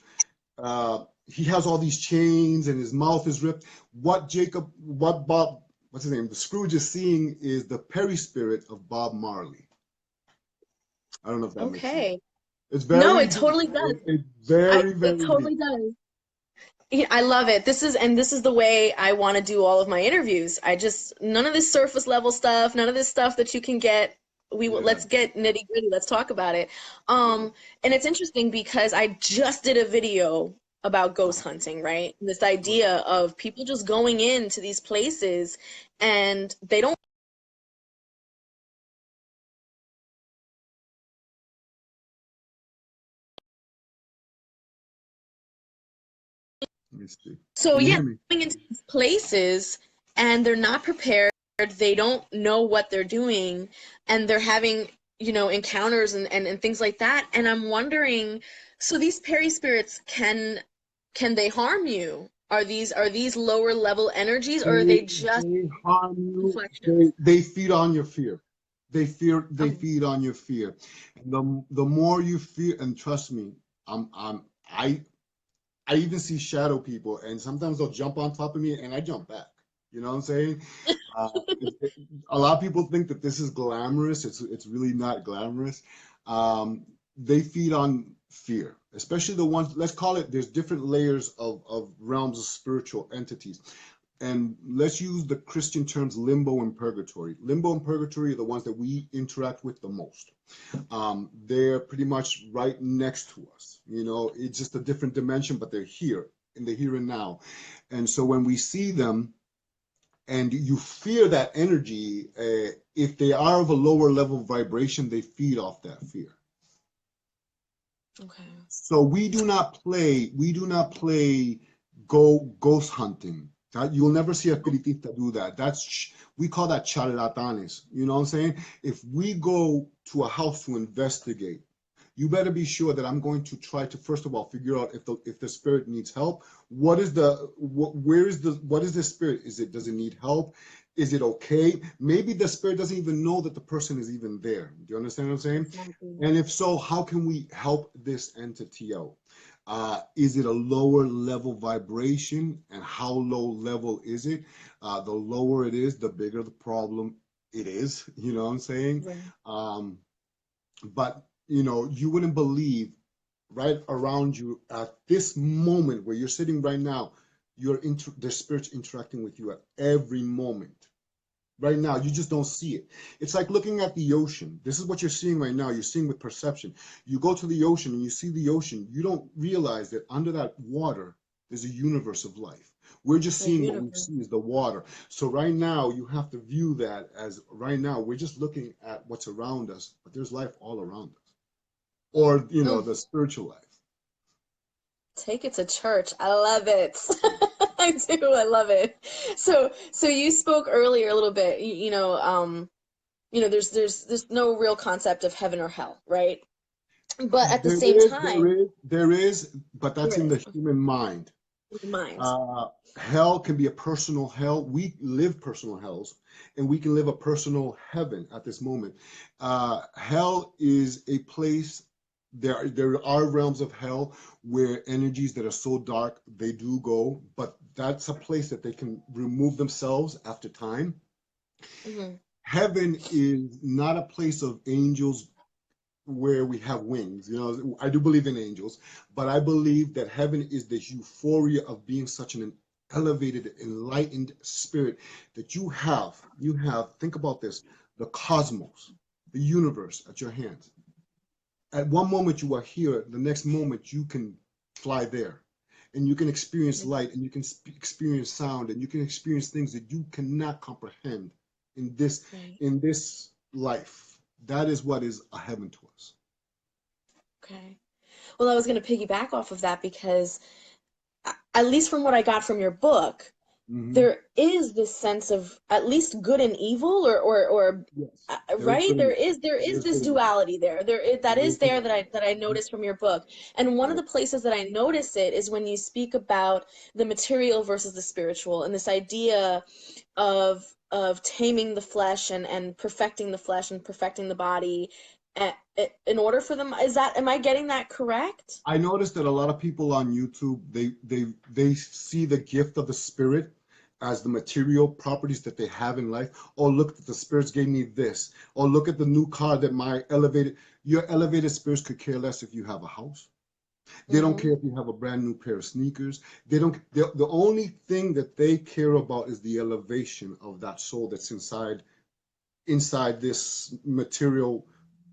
Speaker 2: he has all these chains and his mouth is ripped. What what's his name? The Scrooge is seeing is the perispirit of Bob Marley. I don't know if that makes sense.
Speaker 1: Okay.
Speaker 2: It's
Speaker 1: No,
Speaker 2: very
Speaker 1: it
Speaker 2: deep.
Speaker 1: totally does.
Speaker 2: It's very,
Speaker 1: It
Speaker 2: very deep.
Speaker 1: totally does. Yeah, I love it. This is the way I want to do all of my interviews. I just none of this surface level stuff, none of this stuff that you can get.
Speaker 2: Yeah.
Speaker 1: Let's get nitty gritty. Let's talk about it.
Speaker 2: Yeah.
Speaker 1: And it's interesting because I just did a video about ghost hunting, right? This idea of people just going into these places and they don't.
Speaker 2: Let me see.
Speaker 1: So
Speaker 2: Can you
Speaker 1: yeah,
Speaker 2: hear me?
Speaker 1: going into these places and they're not prepared. They don't know what they're doing, and they're having, encounters and things like that. And I'm wondering, so these peri spirits can they harm you? Are these lower level energies, or are
Speaker 2: They
Speaker 1: they just
Speaker 2: they harm you.
Speaker 1: reflections?
Speaker 2: They feed on your fear. They
Speaker 1: Um,
Speaker 2: feed on your fear. And the more you fear, and trust me, I'm I even see shadow people, and sometimes they'll jump on top of me, and I jump back. You know what I'm saying? A lot of people think that this is glamorous. It's really not glamorous. They feed on fear, especially the ones. Let's call it. There's different layers of realms of spiritual entities, and let's use the Christian terms limbo and purgatory. Limbo and purgatory are the ones that we interact with the most. They're pretty much right next to us. You know, it's just a different dimension, but they're here in the here and now. And so when we see them and you fear that energy, if they are of a lower level vibration, they feed off that fear.
Speaker 1: okay.
Speaker 2: So we do not play ghost hunting. You'll never see a spiritista do that. We call that charlatanes. You know what I'm saying? If we go to a house to investigate, you better be sure that I'm going to try to first of all figure out if the spirit needs help. What is the spirit? Does it need help? Is it okay? Maybe the spirit doesn't even know that the person is even there. Do you understand what I'm saying?
Speaker 1: Exactly.
Speaker 2: And if so, how can we help this entity out? Is it a lower level vibration, and how low level is it? The lower it is, the bigger the problem it is. You know what I'm saying?
Speaker 1: Right.
Speaker 2: Um, but you wouldn't believe right around you at this moment where you're sitting right now, the spirit's interacting with you at every moment. Right now, you just don't see it. It's like looking at the ocean. This is what you're seeing right now. You're seeing with perception. You go to the ocean and you see the ocean. You don't realize that under that water, there's a universe of life. We're just
Speaker 1: The
Speaker 2: seeing what we
Speaker 1: universe.
Speaker 2: see as the water. So right now, you have to view that as right now, we're just looking at what's around us, but there's life all around us. Or,
Speaker 1: Mm.
Speaker 2: the spiritual life.
Speaker 1: Take it to church. I love it. I do. I love it. So you spoke earlier a little bit, there's no real concept of heaven or hell, right? But at the
Speaker 2: There
Speaker 1: same
Speaker 2: is, there
Speaker 1: time,
Speaker 2: is, there is, but
Speaker 1: there
Speaker 2: that's in
Speaker 1: is
Speaker 2: the human mind.
Speaker 1: the mind.
Speaker 2: Uh, Hell can be a personal hell. We live personal hells, and we can live a personal heaven at this moment. Hell is a place. There are realms of hell where energies that are so dark they do go, but that's a place that they can remove themselves after time.
Speaker 1: Hmm.
Speaker 2: Heaven is not a place of angels where we have wings. I do believe in angels, but I believe that heaven is the euphoria of being such an elevated, enlightened spirit that think about this, the cosmos, the universe at your hands. At one moment you are here, the next moment you can fly there. And you can experience light, and you can experience sound, and you can experience things that you cannot comprehend in this
Speaker 1: Right.
Speaker 2: in this life. That is what is a heaven to us.
Speaker 1: Okay. Well, I was going to piggyback off of that because, at least from what I got from your book,
Speaker 2: Hmm.
Speaker 1: there is this sense of at least good and evil, or
Speaker 2: Yes, there is
Speaker 1: right,
Speaker 2: good and evil.
Speaker 1: there
Speaker 2: There
Speaker 1: is
Speaker 2: is good
Speaker 1: this
Speaker 2: and evil.
Speaker 1: duality that
Speaker 2: There
Speaker 1: is
Speaker 2: is good
Speaker 1: there
Speaker 2: and evil.
Speaker 1: that I noticed from your book. And one of
Speaker 2: Right.
Speaker 1: the places that I notice it is when you speak about the material versus the spiritual, and this idea of taming the flesh and perfecting the flesh and perfecting the body, in order for them. Am I getting that correct?
Speaker 2: I noticed that a lot of people on YouTube they see the gift of the spirit as the material properties that they have in life. Oh, look, the spirits gave me this. Oh, look at the new car that your elevated spirits could care less if you have a house. They don't care if you have a brand new pair of sneakers. They don't, the only thing that they care about is the elevation of that soul that's inside this material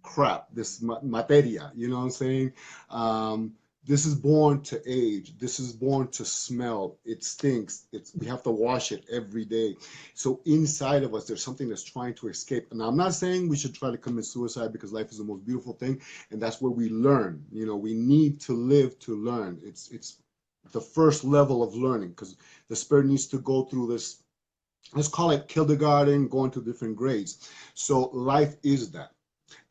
Speaker 2: crap, this materia, you know what I'm saying? This is born to age. This is born to smell. It stinks. We have to wash it every day. So inside of us, there's something that's trying to escape. And I'm not saying we should try to commit suicide, because life is the most beautiful thing, and that's where we learn. You know, we need to live to learn. It's the first level of learning, because the spirit needs to go through this, let's call it kindergarten, going to different grades. So life is that.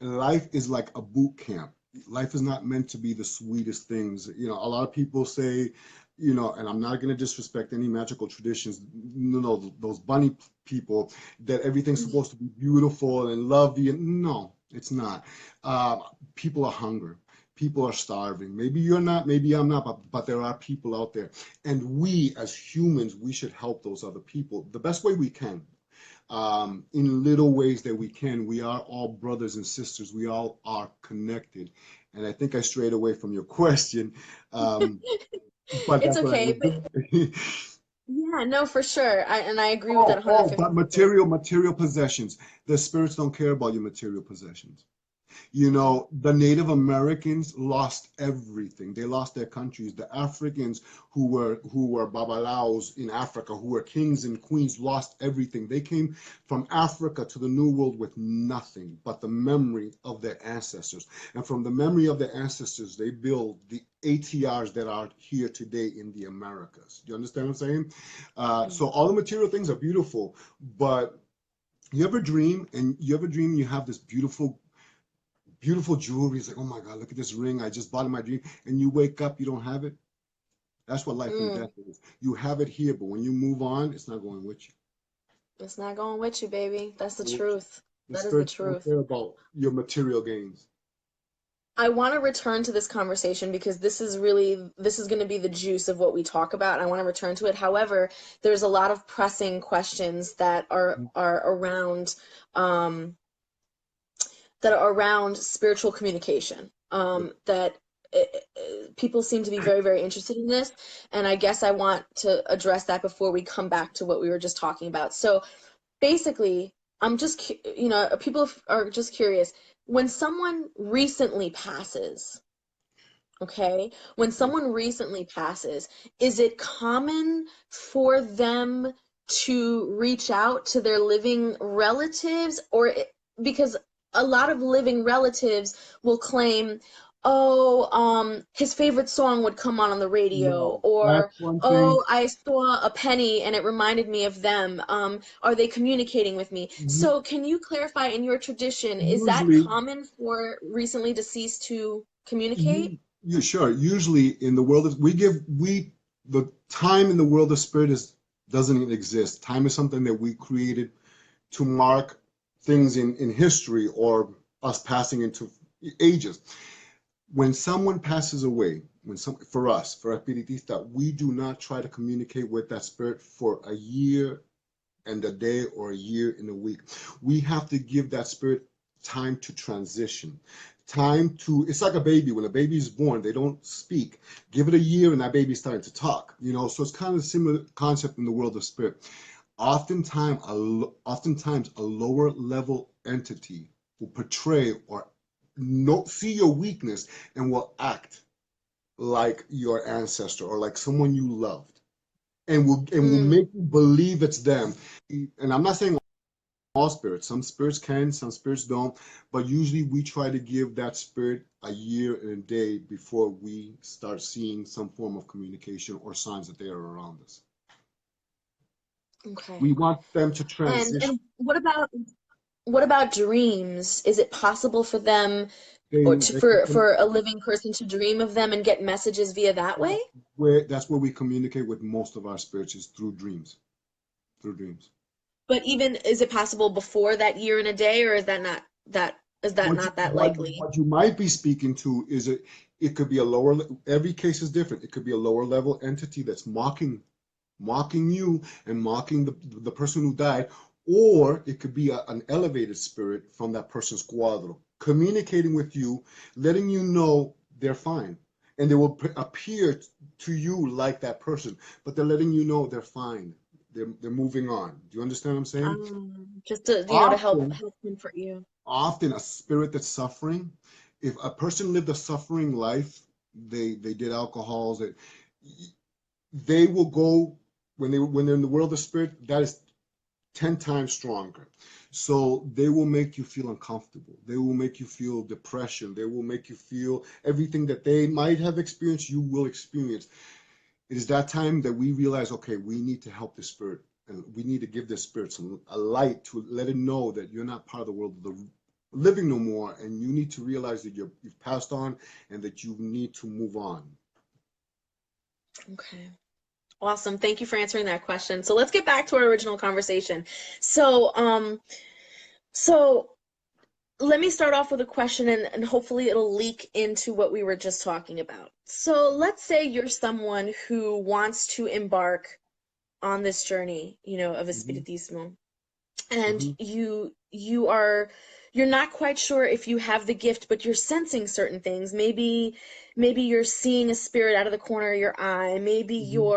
Speaker 2: And life is like a boot camp. Life is not meant to be the sweetest things. You know, a lot of people say, you know, and I'm not going to disrespect any magical traditions, you know, those bunny people, that everything's supposed to be beautiful and lovely. And no, it's not. People are hungry. People are starving. Maybe you're not, maybe I'm not, but there are people out there. And we as humans, we should help those other people the best way we can. In little ways that we can. We are all brothers and sisters. We all are connected. And I think I strayed away from your question, but
Speaker 1: It's
Speaker 2: that's what I
Speaker 1: okay,
Speaker 2: was
Speaker 1: but
Speaker 2: doing.
Speaker 1: yeah, no, for sure. And I agree with that
Speaker 2: But
Speaker 1: 150%.
Speaker 2: material possessions. The spirits don't care about your material possessions. You know, the Native Americans lost everything. They lost their countries. The Africans who were babalaos in Africa, who were kings and queens, lost everything. They came from Africa to the New World with nothing but the memory of their ancestors. And from the memory of their ancestors, they build the ATRs that are here today in the Americas. Do you understand what I'm saying? So all the material things are beautiful, but you ever dream you have this beautiful jewelry. It's like, oh my God, look at this ring I just bought in my dream. And you wake up, you don't have it. That's what life and death is. You have it here, but when you move on, it's not going with you.
Speaker 1: It's not going with you, baby. That's the
Speaker 2: The
Speaker 1: truth. That is the
Speaker 2: spirits don't
Speaker 1: truth.
Speaker 2: care about your material gains.
Speaker 1: I want to return to this conversation because this is going to be the juice of what we talk about. I want to return to it. However, there's a lot of pressing questions um, that are around spiritual communication. That people seem to be very, very interested in this, and I guess I want to address that before we come back to what we were just talking about. So basically, I'm just, people are just curious. When someone recently passes, okay, when someone recently passes, is it common for them to reach out to their living relatives? Because a lot of living relatives will claim, oh, his favorite song would come on the radio,
Speaker 2: No, that's
Speaker 1: or
Speaker 2: one thing.
Speaker 1: oh, I saw a penny and it reminded me of them. Are they communicating with me? So can you clarify, in your tradition, is that
Speaker 2: Usually,
Speaker 1: common for recently deceased to communicate?
Speaker 2: you sure. Usually in the world of the time in the world of spirit doesn't even exist. Time is something that we created to mark things in history, or us passing into ages. When someone passes away, for us, for Espiritista, we do not try to communicate with that spirit for a year and a day, or a year and a week. We have to give that spirit time to transition. It's like a baby. When a baby is born, they don't speak. Give it a year and that baby's starting to talk, you know? So it's kind of a similar concept in the world of spirit. Oftentimes a lower level entity will portray or see your weakness and will act like your ancestor or like someone you loved, and will
Speaker 1: Mm,
Speaker 2: make you believe it's them. And I'm not saying all spirits. Some spirits can, some spirits don't. But usually we try to give that spirit a year and a day before we start seeing some form of communication or signs that they are around us. We
Speaker 1: okay.
Speaker 2: want them to
Speaker 1: And
Speaker 2: transition.
Speaker 1: and what about dreams? Is it possible for them, or
Speaker 2: They
Speaker 1: for a living person to dream of them and get messages via that way?
Speaker 2: that's where we communicate with most of our spirits, is through dreams. Through dreams.
Speaker 1: But even, is it possible before that year and a day, or is that
Speaker 2: What you
Speaker 1: not that
Speaker 2: what
Speaker 1: likely?
Speaker 2: what you might be speaking to is it could be a lower. Every case is different. It could be a lower level entity that's mocking mocking you and mocking the person who died, or it could be an elevated spirit from that person's cuadro, communicating with you, letting you know they're fine. And they will appear to you like that person, but they're letting you know they're fine. They're moving on. Do you understand what I'm saying?
Speaker 1: Just to, to help
Speaker 2: Often,
Speaker 1: comfort you.
Speaker 2: often a spirit that's suffering, if a person lived a suffering life, they did alcohols, they will go when they're in the world of spirit, that is 10 times stronger. So they will make you feel uncomfortable. They will make you feel depression. They will make you feel everything that they might have experienced, you will experience. It is that time that we realize, okay, we need to help the spirit, and we need to give this spirit a light to let it know that you're not part of the world of the living no more, and you need to realize that you've passed on and that you need to move on.
Speaker 1: Okay. Awesome. Thank you for answering that question. So let's get back to our original conversation. So, so let me start off with a question, and hopefully it'll leak into what we were just talking about. So let's say you're someone who wants to embark on this journey, of
Speaker 2: Mm-hmm,
Speaker 1: espiritismo, and
Speaker 2: mm-hmm,
Speaker 1: you're not quite sure if you have the gift, but you're sensing certain things. Maybe you're seeing a spirit out of the corner of your eye. Maybe
Speaker 2: mm-hmm.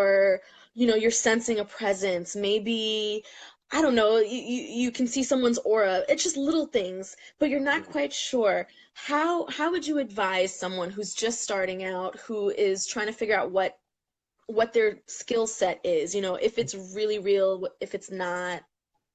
Speaker 1: you're sensing a presence. Maybe, I don't know, you can see someone's aura. It's just little things, but you're not
Speaker 2: Right.
Speaker 1: quite sure. How would you advise someone who's just starting out, who is trying to figure out what their skill set is, if it's really real, if it's not?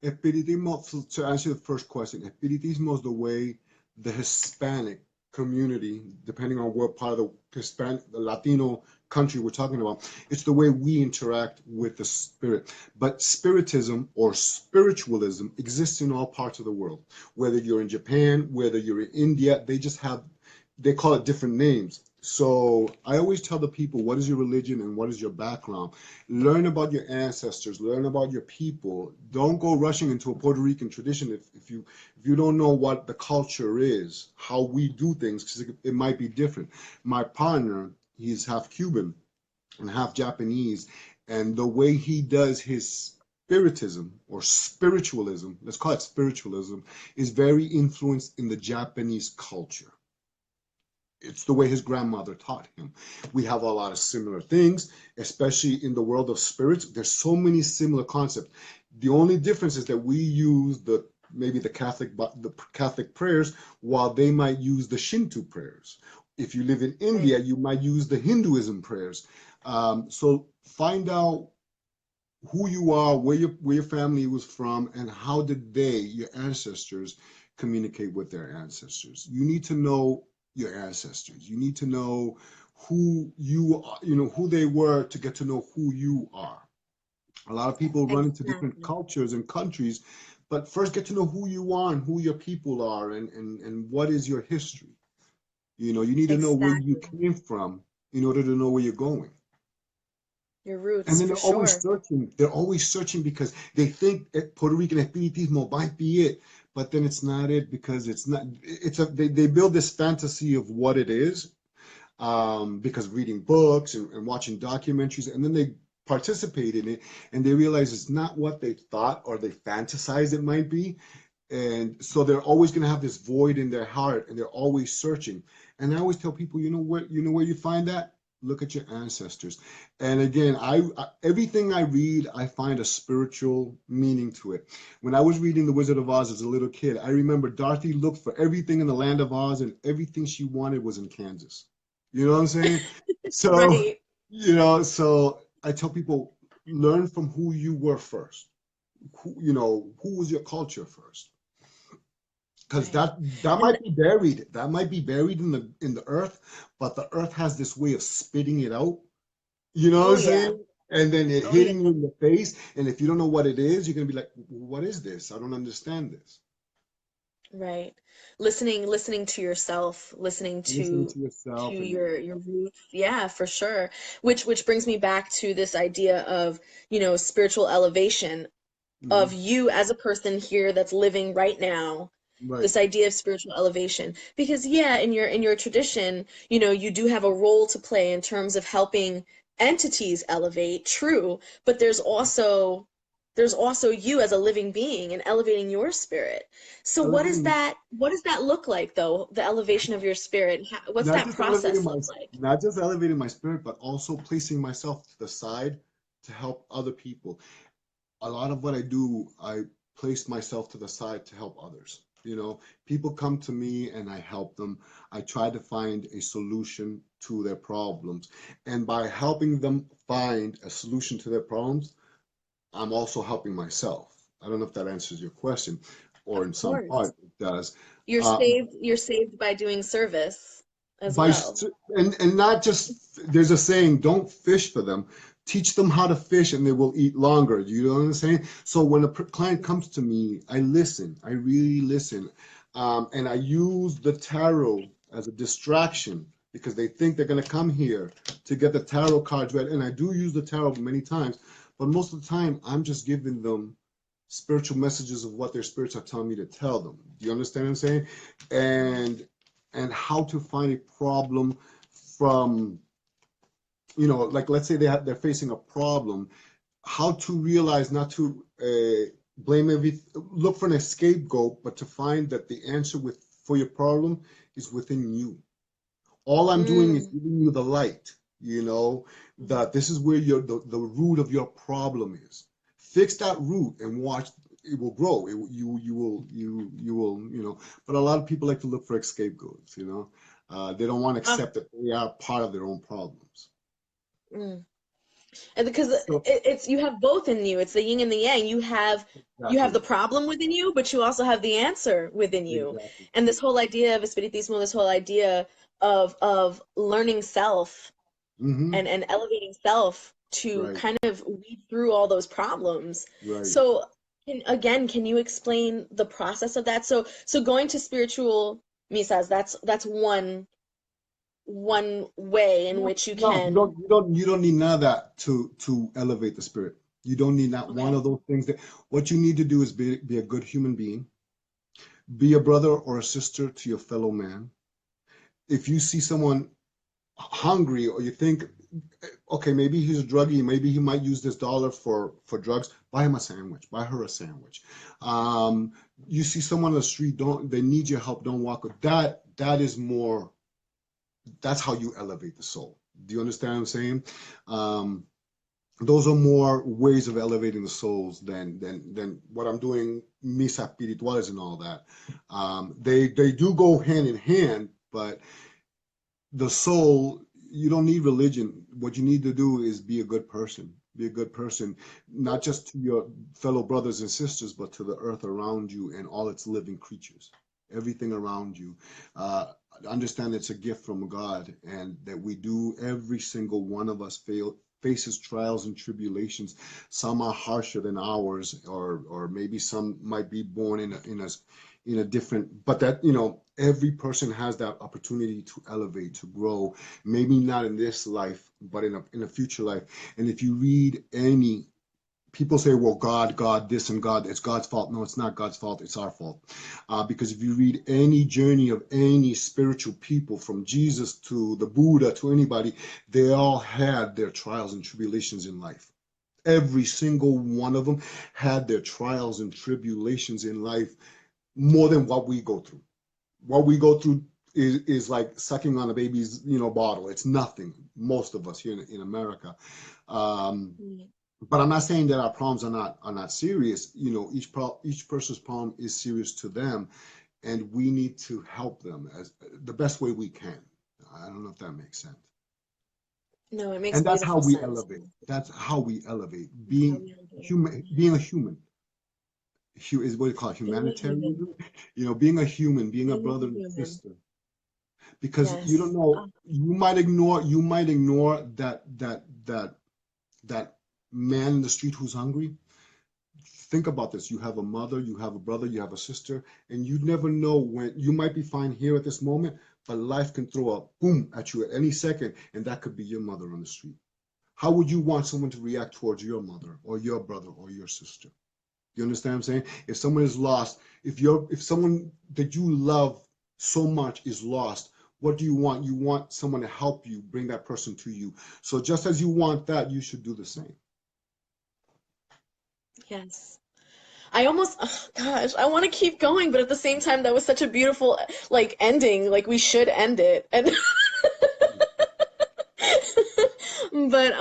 Speaker 2: Espiritismo, to answer the first question, Espiritismo is the way the Hispanic community, depending on what part of the Hispanic, the Latino country we're talking about, it's the way we interact with the spirit. But spiritism or spiritualism exists in all parts of the world. Whether you're in Japan, whether you're in India, they call it different names. So I always tell the people, what is your religion and what is your background? Learn about your ancestors, learn about your people. Don't go rushing into a Puerto Rican tradition if you don't know what the culture is, how we do things, because it might be different. My partner, he's half Cuban and half Japanese, and the way he does his spiritism or spiritualism, let's call it spiritualism, is very influenced in the Japanese culture. It's the way his grandmother taught him. We have a lot of similar things, especially in the world of spirits. There's so many similar concepts. The only difference is that we use maybe the Catholic prayers, while they might use the Shinto prayers. If you live in
Speaker 1: Right.
Speaker 2: India, you might use the Hinduism prayers. So find out who you are, where your family was from, and how did your ancestors, communicate with their ancestors. You need to know your ancestors. You need to know who you are, who they were to get to know who you are. A lot of people run into different
Speaker 1: Exactly.
Speaker 2: cultures and countries, but first get to know who you are and who your people are and what is your history. You need to know where you
Speaker 1: Exactly.
Speaker 2: came from in order to know where you're going.
Speaker 1: Your
Speaker 2: And
Speaker 1: roots,
Speaker 2: then
Speaker 1: for
Speaker 2: they're always
Speaker 1: sure.
Speaker 2: searching. They're always searching because they think Puerto Rican Espiritismo might be it, but then it's not it because it's not. They build this fantasy of what it is, because of reading books and watching documentaries, and then they participate in it, and they realize it's not what they thought or they fantasize it might be, and so they're always going to have this void in their heart, and they're always searching. And I always tell people, where you find that, look at your ancestors. And again, everything I read, I find a spiritual meaning to it. When I was reading The Wizard of Oz as a little kid, I remember Dorothy looked for everything in the land of Oz, and everything she wanted was in Kansas. You know what I'm saying? So,
Speaker 1: Right.
Speaker 2: so I tell people, learn from who you were first. Who was your culture first? Because
Speaker 1: Right.
Speaker 2: that
Speaker 1: And
Speaker 2: might be buried. That might be buried in the earth, but the earth has this way of spitting it out. You know what
Speaker 1: oh
Speaker 2: I'm
Speaker 1: yeah.
Speaker 2: saying? And then it
Speaker 1: Oh yeah.
Speaker 2: hitting you in the face. And if you don't know what it is, you're gonna be like, "What is this? I don't understand this."
Speaker 1: Right. Listening to yourself, listening
Speaker 2: Listening
Speaker 1: to
Speaker 2: to yourself and
Speaker 1: your roots. Yeah, for sure. Which brings me back to this idea of, spiritual elevation
Speaker 2: mhm,
Speaker 1: of you as a person here that's living right now.
Speaker 2: right.
Speaker 1: This idea of spiritual elevation. Because yeah, in your tradition, you do have a role to play in terms of helping entities elevate, true, but there's also you as a living being and elevating your spirit. So
Speaker 2: Elevating,
Speaker 1: what does that look like though, the elevation of your spirit? What's
Speaker 2: not
Speaker 1: that
Speaker 2: just elevating
Speaker 1: process
Speaker 2: my,
Speaker 1: look like?
Speaker 2: not just elevating my spirit, but also placing myself to the side to help other people. A lot of what I do, I place myself to the side to help others. You know, people come to me and I help them. I try to find a solution to their problems. And by helping them find a solution to their problems, I'm also helping myself. I don't know if that answers your question, or
Speaker 1: Of
Speaker 2: in some
Speaker 1: course.
Speaker 2: part it does.
Speaker 1: You're
Speaker 2: Uh,
Speaker 1: saved, you're saved by doing service as
Speaker 2: by
Speaker 1: well.
Speaker 2: and not just, there's a saying, don't fish for them, teach them how to fish and they will eat longer. You know what I'm saying? So when a client comes to me, I listen, I really listen. And I use the tarot as a distraction because they think they're going to come here to get the tarot cards read, and I do use the tarot many times, but most of the time I'm just giving them spiritual messages of what their spirits are telling me to tell them. Do you understand what I'm saying? And how to find a problem from, you know, like let's say they're facing a problem, how to realize not to blame every, look for an scapegoat, but to find that the answer with for your problem is within you. All I'm doing is
Speaker 1: Mm.
Speaker 2: giving you the light, you know, that this is where the root of your problem is. Fix that root and watch it will grow. You will, you know. But a lot of people like to look for scapegoats, you know. They don't want to
Speaker 1: Ah,
Speaker 2: accept that they are part of their own problems.
Speaker 1: mm. And because
Speaker 2: So
Speaker 1: it's you have both in you. It's the yin and the yang. You have
Speaker 2: exactly,
Speaker 1: the problem within you, but you also have the answer within you.
Speaker 2: exactly.
Speaker 1: And this whole idea of espiritismo, this whole idea of learning self
Speaker 2: Mm-hmm.
Speaker 1: and elevating self to
Speaker 2: Right,
Speaker 1: kind of weed through all those problems.
Speaker 2: right.
Speaker 1: So can you explain the process of that? So going to spiritual misas, that's one way in
Speaker 2: No,
Speaker 1: which you
Speaker 2: no,
Speaker 1: can.
Speaker 2: you don't need none of that to elevate the spirit. You don't need not one
Speaker 1: Okay.
Speaker 2: of those things. That what you need to do is be a good human being, be a brother or a sister to your fellow man. If you see someone hungry or you think, okay, maybe he's a druggie, maybe he might use this dollar for drugs, buy him a sandwich, buy her a sandwich. Um, you see someone on the street, don't they need your help? Don't walk with that. That is more. That's how you elevate the soul. Do you understand what I'm saying? Um, those are more ways of elevating the souls than what I'm doing, misa espirituales and all that. They do go hand in hand, but the soul, you don't need religion. What you need to do is be a good person. Be a good person, not just to your fellow brothers and sisters, but to the earth around you and all its living creatures, everything around you. Understand it's a gift from God, and that we do, every single one of us faces trials and tribulations. Some are harsher than ours, or maybe some might be born in a different, but that, you know, every person has that opportunity to elevate, to grow, maybe not in this life, but in a future life. And if you read any, people say, well, God this and God, it's God's fault. No, it's not God's fault, it's our fault. Because if you read any journey of any spiritual people, from Jesus to the Buddha to anybody, they all had their trials and tribulations in life. Every single one of them had their trials and tribulations in life, more than what we go through. What we go through is like sucking on a baby's, you know, bottle. It's nothing. Most of us here in America. Um,
Speaker 1: Mm.
Speaker 2: but I'm not saying that our problems are not serious. You know, each person's problem is serious to them, and we need to help them as the best way we can. I don't know if that makes sense.
Speaker 1: No, it makes
Speaker 2: And that's how
Speaker 1: beautiful
Speaker 2: we
Speaker 1: sense.
Speaker 2: elevate. That's how we elevate.
Speaker 1: That's how
Speaker 2: Being
Speaker 1: we elevate it.
Speaker 2: human, being a
Speaker 1: Yes.
Speaker 2: human. Is what you call it,
Speaker 1: Being a human.
Speaker 2: humanitarianism. You know, being a human, being a
Speaker 1: Being
Speaker 2: brother
Speaker 1: a
Speaker 2: and
Speaker 1: human.
Speaker 2: sister, because you don't
Speaker 1: Yes.
Speaker 2: know, you might ignore that man in the street who's hungry. Think about this: you have a mother, you have a brother, you have a sister, and you never know when you might be fine here at this moment, but life can throw a boom at you at any second, and that could be your mother on the street. How would you want someone to react towards your mother or your brother or your sister? You understand what I'm saying? If someone is lost, if someone that you love so much is lost, What do you want? You want someone to help you, bring that person to you. So just as you want that, you should do the same.
Speaker 1: Yes. I almost, oh, gosh, I want to keep going, but at the same time, that was such a beautiful, like, ending. Like, we should end it. And but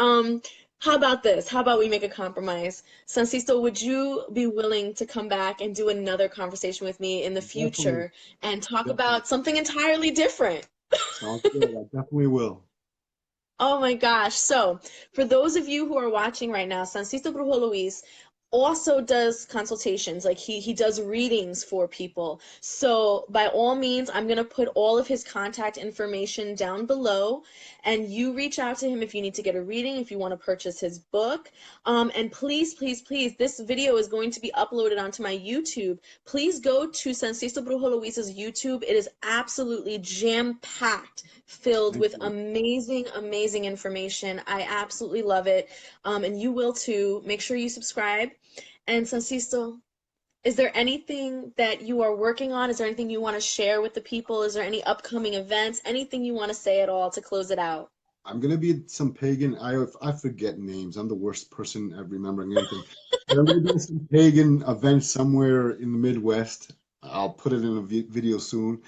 Speaker 1: how about this? How about we make a compromise? Sancisto, would you be willing to come back and do another conversation with me in the
Speaker 2: Definitely,
Speaker 1: future and talk
Speaker 2: definitely.
Speaker 1: about something entirely different?
Speaker 2: Sounds good. I definitely will.
Speaker 1: Oh my gosh. So, for those of you who are watching right now, Sancista Brujo Luis also does consultations. Like he does readings for people. So, by all means, I'm going to put all of his contact information down below, and you reach out to him if you need to get a reading, if you want to purchase his book. And please, please, please, this video is going to be uploaded onto my YouTube. Please go to Sancista Brujo Luis's YouTube. It is absolutely jam-packed, filled
Speaker 2: Thank
Speaker 1: with
Speaker 2: you.
Speaker 1: amazing, amazing information. I absolutely love it. And you will too. Make sure you subscribe. And Sancisto, is there anything that you are working on? Is there anything you want to share with the people? Is there any upcoming events? Anything you want to say at all to close it out?
Speaker 2: I'm gonna be at some pagan. I forget names. I'm the worst person at remembering anything. But I'm gonna be at some pagan event somewhere in the Midwest. I'll put it in a video soon.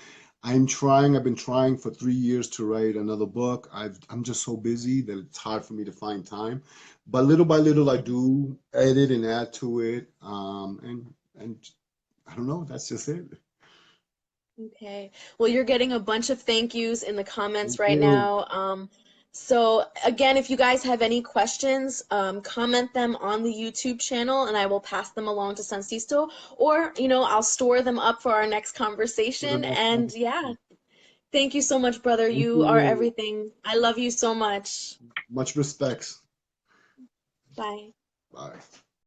Speaker 2: I've been trying for 3 years to write another book. I'm just so busy that it's hard for me to find time. But little by little, I do edit and add to it. And I don't know. That's just it.
Speaker 1: Okay. Well, you're getting a bunch of thank yous in the comments
Speaker 2: Thank
Speaker 1: right
Speaker 2: you.
Speaker 1: now. So again, if you guys have any questions, comment them on the YouTube channel and I will pass them along to Sancisto, or, I'll store them up for our next
Speaker 2: For the
Speaker 1: conversation.
Speaker 2: next
Speaker 1: And yeah,
Speaker 2: conversation.
Speaker 1: thank you so much, brother.
Speaker 2: Thank
Speaker 1: You are
Speaker 2: you.
Speaker 1: everything. I love you so much.
Speaker 2: Much respects.
Speaker 1: Bye.
Speaker 2: Bye.